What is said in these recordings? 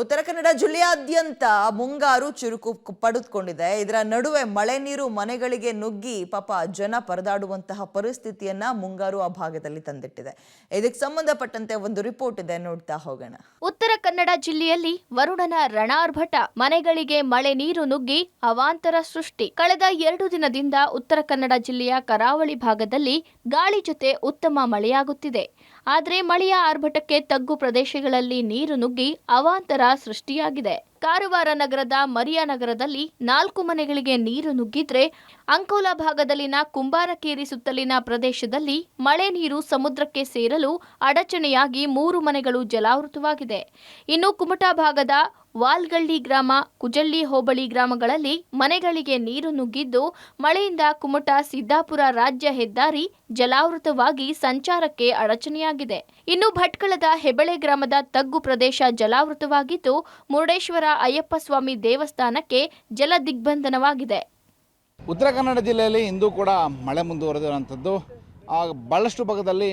ಉತ್ತರ ಕನ್ನಡ ಜಿಲ್ಲೆಯಾದ್ಯಂತ ಮುಂಗಾರು ಚುರುಕು ಪಡೆದುಕೊಂಡಿದೆ. ಇದರ ನಡುವೆ ಮಳೆ ನೀರು ಮನೆಗಳಿಗೆ ನುಗ್ಗಿ ಪಾಪ ಜನ ಪರದಾಡುವಂತಹ ಪರಿಸ್ಥಿತಿಯನ್ನ ಮುಂಗಾರು ಆ ಭಾಗದಲ್ಲಿ ತಂದಿಟ್ಟಿದೆ. ಇದಕ್ಕೆ ಸಂಬಂಧಪಟ್ಟಂತೆ ಒಂದು ರಿಪೋರ್ಟ್ ಇದೆ, ನೋಡ್ತಾ ಹೋಗೋಣ. ಉತ್ತರ ಕನ್ನಡ ಜಿಲ್ಲೆಯಲ್ಲಿ ವರುಣನ ರಣಾರ್ಭಟ, ಮನೆಗಳಿಗೆ ಮಳೆ ನೀರು ನುಗ್ಗಿ ಅವಾಂತರ ಸೃಷ್ಟಿ. ಕಳೆದ 2 ದಿನದಿಂದ ಉತ್ತರ ಕನ್ನಡ ಜಿಲ್ಲೆಯ ಕರಾವಳಿ ಭಾಗದಲ್ಲಿ ಗಾಳಿ ಜೊತೆ ಉತ್ತಮ ಮಳೆಯಾಗುತ್ತಿದೆ. ಆದರೆ ಮಳೆಯ ಆರ್ಭಟಕ್ಕೆ ತಗ್ಗು ಪ್ರದೇಶಗಳಲ್ಲಿ ನೀರು ನುಗ್ಗಿ ಅವಾಂತರ ಸೃಷ್ಟಿಯಾಗಿದೆ. ಕಾರವಾರ ನಗರದ ಮರಿಯಾ ನಗರದಲ್ಲಿ 4 ಮನೆಗಳಿಗೆ ನೀರು ನುಗ್ಗಿದ್ರೆ, ಅಂಕೋಲಾ ಭಾಗದಲ್ಲಿನ ಕುಂಬಾರಕೇರಿ ಸುತ್ತಲಿನ ಪ್ರದೇಶದಲ್ಲಿ ಮಳೆ ನೀರು ಸಮುದ್ರಕ್ಕೆ ಸೇರಲು ಅಡಚಣೆಯಾಗಿ 3 ಮನೆಗಳು ಜಲಾವೃತವಾಗಿದೆ. ಇನ್ನು ಕುಮಟಾ ಭಾಗದ ವಾಲ್ಗಳ್ಳಿ ಗ್ರಾಮ, ಕುಜಳ್ಳಿ ಹೋಬಳಿ ಗ್ರಾಮಗಳಲ್ಲಿ ಮನೆಗಳಿಗೆ ನೀರು ನುಗ್ಗಿದ್ದು, ಮಳೆಯಿಂದ ಕುಮಟಾ ಸಿದ್ದಾಪುರ ರಾಜ್ಯ ಹೆದ್ದಾರಿ ಜಲಾವೃತವಾಗಿ ಸಂಚಾರಕ್ಕೆ ಅಡಚಣೆಯಾಗಿದೆ. ಇನ್ನು ಭಟ್ಕಳದ ಹೆಬಳೆ ಗ್ರಾಮದ ತಗ್ಗು ಪ್ರದೇಶ ಜಲಾವೃತವಾಗಿದ್ದು, ಮುರುಡೇಶ್ವರ ಅಯ್ಯಪ್ಪ ಸ್ವಾಮಿ ದೇವಸ್ಥಾನಕ್ಕೆ ಜಲ ದಿಗ್ಬಂಧನವಾಗಿದೆ. ಉತ್ತರ ಕನ್ನಡ ಜಿಲ್ಲೆಯಲ್ಲಿ ಇಂದು ಕೂಡ ಮಳೆ ಮುಂದುವರೆದಿರುವಂಥದ್ದು. ಭಾಳಷ್ಟು ಭಾಗದಲ್ಲಿ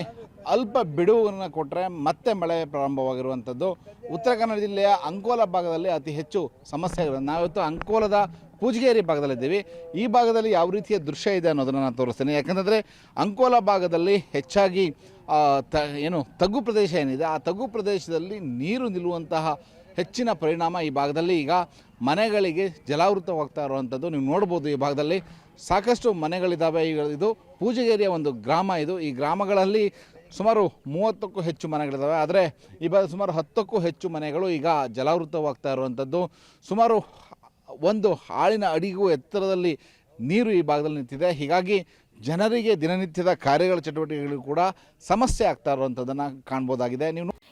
ಅಲ್ಪ ಬಿಡುವನ್ನು ಕೊಟ್ಟರೆ ಮತ್ತೆ ಮಳೆ ಪ್ರಾರಂಭವಾಗಿರುವಂಥದ್ದು. ಉತ್ತರ ಕನ್ನಡ ಜಿಲ್ಲೆಯ ಅಂಕೋಲಾ ಭಾಗದಲ್ಲಿ ಅತಿ ಹೆಚ್ಚು ಸಮಸ್ಯೆಗಳು. ನಾವಿವತ್ತು ಅಂಕೋಲದ ಪೂಜಗೇರಿ ಭಾಗದಲ್ಲಿದ್ದೀವಿ. ಈ ಭಾಗದಲ್ಲಿ ಯಾವ ರೀತಿಯ ದೃಶ್ಯ ಇದೆ ಅನ್ನೋದನ್ನು ನಾನು ತೋರಿಸ್ತೇನೆ. ಯಾಕಂದರೆ ಅಂಕೋಲಾ ಭಾಗದಲ್ಲಿ ಹೆಚ್ಚಾಗಿ ತಗ್ಗು ಪ್ರದೇಶ ಏನಿದೆ, ಆ ತಗ್ಗು ಪ್ರದೇಶದಲ್ಲಿ ನೀರು ನಿಲ್ಲುವಂತಹ ಹೆಚ್ಚಿನ ಪರಿಣಾಮ ಈ ಭಾಗದಲ್ಲಿ ಈಗ ಮನೆಗಳಿಗೆ ಜಲಾವೃತವಾಗ್ತಾ ಇರುವಂಥದ್ದು ನೀವು ನೋಡ್ಬೋದು. ಈ ಭಾಗದಲ್ಲಿ ಸಾಕಷ್ಟು ಮನೆಗಳಿದ್ದಾವೆ. ಇದು ಪೂಜಗೇರಿಯ ಒಂದು ಗ್ರಾಮ. ಈ ಗ್ರಾಮಗಳಲ್ಲಿ ಸುಮಾರು 30ಕ್ಕೂ ಹೆಚ್ಚು ಮನೆಗಳಿದ್ದಾವೆ. ಆದರೆ ಈ ಭಾಗ ಸುಮಾರು 10ಕ್ಕೂ ಹೆಚ್ಚು ಮನೆಗಳು ಈಗ ಜಲಾವೃತವಾಗ್ತಾ ಇರುವಂಥದ್ದು. ಸುಮಾರು ಒಂದು ಆಳಿನ ಅಡಿಗೂ ಎತ್ತರದಲ್ಲಿ ನೀರು ಈ ಭಾಗದಲ್ಲಿ ನಿಂತಿದೆ. ಹೀಗಾಗಿ ಜನರಿಗೆ ದಿನನಿತ್ಯದ ಕಾರ್ಯಗಳ ಚಟುವಟಿಕೆಗಳು ಕೂಡ ಸಮಸ್ಯೆ ಆಗ್ತಾ ಇರುವಂಥದ್ದನ್ನು ಕಾಣ್ಬೋದಾಗಿದೆ.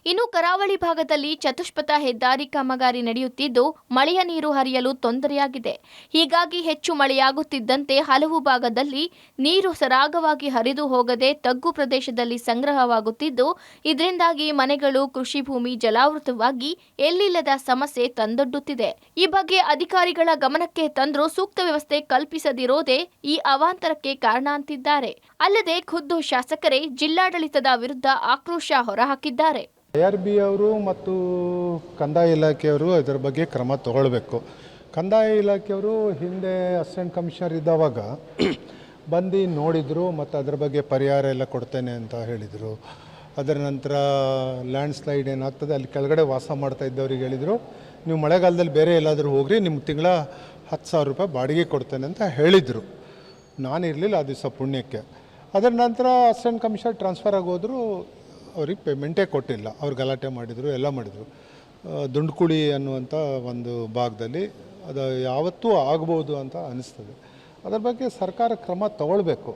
ಇನ್ನು ಕರಾವಳಿ ಭಾಗದಲ್ಲಿ ಚತುಷ್ಪಥ ಹೆದ್ದಾರಿ ಕಾಮಗಾರಿ ನಡೆಯುತ್ತಿದ್ದು, ಮಳೆಯ ನೀರು ಹರಿಯಲು ತೊಂದರೆಯಾಗಿದೆ. ಹೀಗಾಗಿ ಹೆಚ್ಚು ಮಳೆಯಾಗುತ್ತಿದ್ದಂತೆ ಹಲವು ಭಾಗದಲ್ಲಿ ನೀರು ಸರಾಗವಾಗಿ ಹರಿದು ಹೋಗದೆ ತಗ್ಗು ಪ್ರದೇಶದಲ್ಲಿ ಸಂಗ್ರಹವಾಗುತ್ತಿದ್ದು, ಇದರಿಂದಾಗಿ ಮನೆಗಳು, ಕೃಷಿ ಭೂಮಿ ಜಲಾವೃತವಾಗಿ ಎಲ್ಲಿಲ್ಲದ ಸಮಸ್ಯೆ ತಂದೊಡ್ಡುತ್ತಿದೆ. ಈ ಬಗ್ಗೆ ಅಧಿಕಾರಿಗಳ ಗಮನಕ್ಕೆ ತಂದರೂ ಸೂಕ್ತ ವ್ಯವಸ್ಥೆ ಕಲ್ಪಿಸದಿರೋದೇ ಈ ಅವಾಂತರಕ್ಕೆ ಕಾರಣ ಅಂತಿದ್ದಾರೆ. ಅಲ್ಲದೆ ಖುದ್ದು ಶಾಸಕರೇ ಜಿಲ್ಲಾಡಳಿತದ ವಿರುದ್ಧ ಆಕ್ರೋಶ ಹೊರಹಾಕಿದ್ದಾರೆ. ARB ಅವರು ಮತ್ತು ಕಂದಾಯ ಇಲಾಖೆಯವರು ಇದರ ಬಗ್ಗೆ ಕ್ರಮ ತಗೊಳ್ಬೇಕು. ಕಂದಾಯ ಇಲಾಖೆಯವರು ಹಿಂದೆ ಅಸಿಸ್ಟೆಂಟ್ ಕಮಿಷನರ್ ಇದ್ದಾವಾಗ ಬಂದು ನೋಡಿದರು ಮತ್ತು ಅದರ ಬಗ್ಗೆ ಪರಿಹಾರ ಎಲ್ಲ ಕೊಡ್ತೇನೆ ಅಂತ ಹೇಳಿದರು. ಅದರ ನಂತರ ಲ್ಯಾಂಡ್ ಸ್ಲೈಡ್ ಏನಾಗ್ತದೆ ಅಲ್ಲಿ ಕೆಳಗಡೆ ವಾಸ ಮಾಡ್ತಾ ಇದ್ದವ್ರಿಗೆ ಹೇಳಿದರು, ನೀವು ಮಳೆಗಾಲದಲ್ಲಿ ಬೇರೆ ಎಲ್ಲಾದರೂ ಹೋಗ್ರಿ, ನಿಮ್ಗೆ ತಿಂಗಳ 10,000 ರೂಪಾಯಿ ಬಾಡಿಗೆ ಕೊಡ್ತೇನೆ ಅಂತ ಹೇಳಿದರು. ನಾನು ಇರಲಿಲ್ಲ ಆ ದಿವಸ ಪುಣ್ಯಕ್ಕೆ. ಅದರ ನಂತರ ಅಸಿಸ್ಟೆಂಟ್ ಕಮಿಷನರ್ ಟ್ರಾನ್ಸ್ಫರ್ ಆಗೋದ್ರು, ಅವ್ರಿಗೆ ಪೇಮೆಂಟೇ ಕೊಟ್ಟಿಲ್ಲ. ಅವ್ರು ಗಲಾಟೆ ಮಾಡಿದರು, ಎಲ್ಲ ಮಾಡಿದರು. ದುಂಡ್ಕುಳಿ ಅನ್ನುವಂಥ ಒಂದು ಭಾಗದಲ್ಲಿ ಅದು ಯಾವತ್ತೂ ಆಗ್ಬೋದು ಅಂತ ಅನಿಸ್ತದೆ. ಅದರ ಬಗ್ಗೆ ಸರ್ಕಾರ ಕ್ರಮ ತಗೊಳ್ಬೇಕು.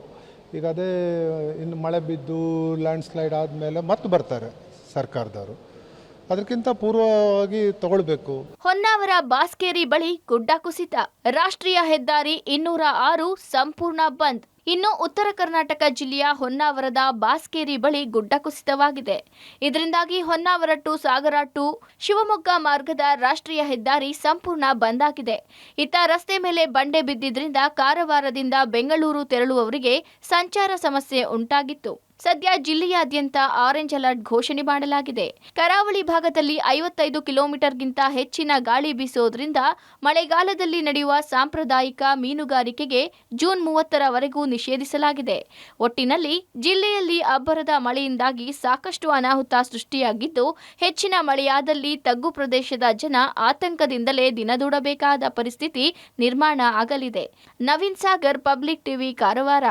ಈಗ ಅದೇ ಇನ್ನು ಮಳೆ ಬಿದ್ದು ಲ್ಯಾಂಡ್ ಸ್ಲೈಡ್ ಆದಮೇಲೆ ಮತ್ತೆ ಬರ್ತಾರೆ ಸರ್ಕಾರದವರು, ಅದಕ್ಕಿಂತ ಪೂರ್ವವಾಗಿ ತಗೊಳ್ಬೇಕು. ಹೊನ್ನಾವರ ಬಾಸ್ಕೇರಿ ಬಳಿ ಗುಡ್ಡ ಕುಸಿತ, ರಾಷ್ಟ್ರೀಯ ಹೆದ್ದಾರಿ 206 ಸಂಪೂರ್ಣ ಬಂದ್. ಇನ್ನು ಉತ್ತರ ಕರ್ನಾಟಕ ಜಿಲ್ಲೆಯ ಹೊನ್ನಾವರದ ಬಾಸ್ಕೇರಿ ಬಳಿ ಗುಡ್ಡ ಕುಸಿತವಾಗಿದೆ. ಇದರಿಂದಾಗಿ ಹೊನ್ನಾವರ ಟು ಸಾಗರ ಟು ಶಿವಮೊಗ್ಗ ಮಾರ್ಗದ ರಾಷ್ಟ್ರೀಯ ಹೆದ್ದಾರಿ ಸಂಪೂರ್ಣ ಬಂದ್ ಆಗಿದೆ. ಇತ್ತ ರಸ್ತೆ ಮೇಲೆ ಬಂಡೆ ಬಿದ್ದಿದ್ರಿಂದ ಕಾರವಾರದಿಂದ ಬೆಂಗಳೂರು ತೆರಳುವವರಿಗೆ ಸಂಚಾರ ಸಮಸ್ಯೆ ಉಂಟಾಗಿತ್ತು. ಸದ್ಯ ಜಿಲ್ಲೆಯಾದ್ಯಂತ ಆರೆಂಜ್ ಅಲರ್ಟ್ ಘೋಷಣೆ ಮಾಡಲಾಗಿದೆ. ಕರಾವಳಿ ಭಾಗದಲ್ಲಿ 55 ಕಿಲೋಮೀಟರ್ಗಿಂತ ಹೆಚ್ಚಿನ ಗಾಳಿ ಬೀಸೋದ್ರಿಂದ ಮಳೆಗಾಲದಲ್ಲಿ ನಡೆಯುವ ಸಾಂಪ್ರದಾಯಿಕ ಮೀನುಗಾರಿಕೆಗೆ ಜೂನ್ 30ರವರೆಗೂ ನಿಷೇಧಿಸಲಾಗಿದೆ. ಒಟ್ಟಿನಲ್ಲಿ ಜಿಲ್ಲೆಯಲ್ಲಿ ಅಬ್ಬರದ ಮಳೆಯಿಂದಾಗಿ ಸಾಕಷ್ಟು ಅನಾಹುತ ಸೃಷ್ಟಿಯಾಗಿದ್ದು, ಹೆಚ್ಚಿನ ಮಳೆಯಾದಲ್ಲಿ ತಗ್ಗು ಪ್ರದೇಶದ ಜನ ಆತಂಕದಿಂದಲೇ ದಿನದೂಡಬೇಕಾದ ಪರಿಸ್ಥಿತಿ ನಿರ್ಮಾಣ ಆಗಲಿದೆ. Naveen Sagar, public TV, Karwar.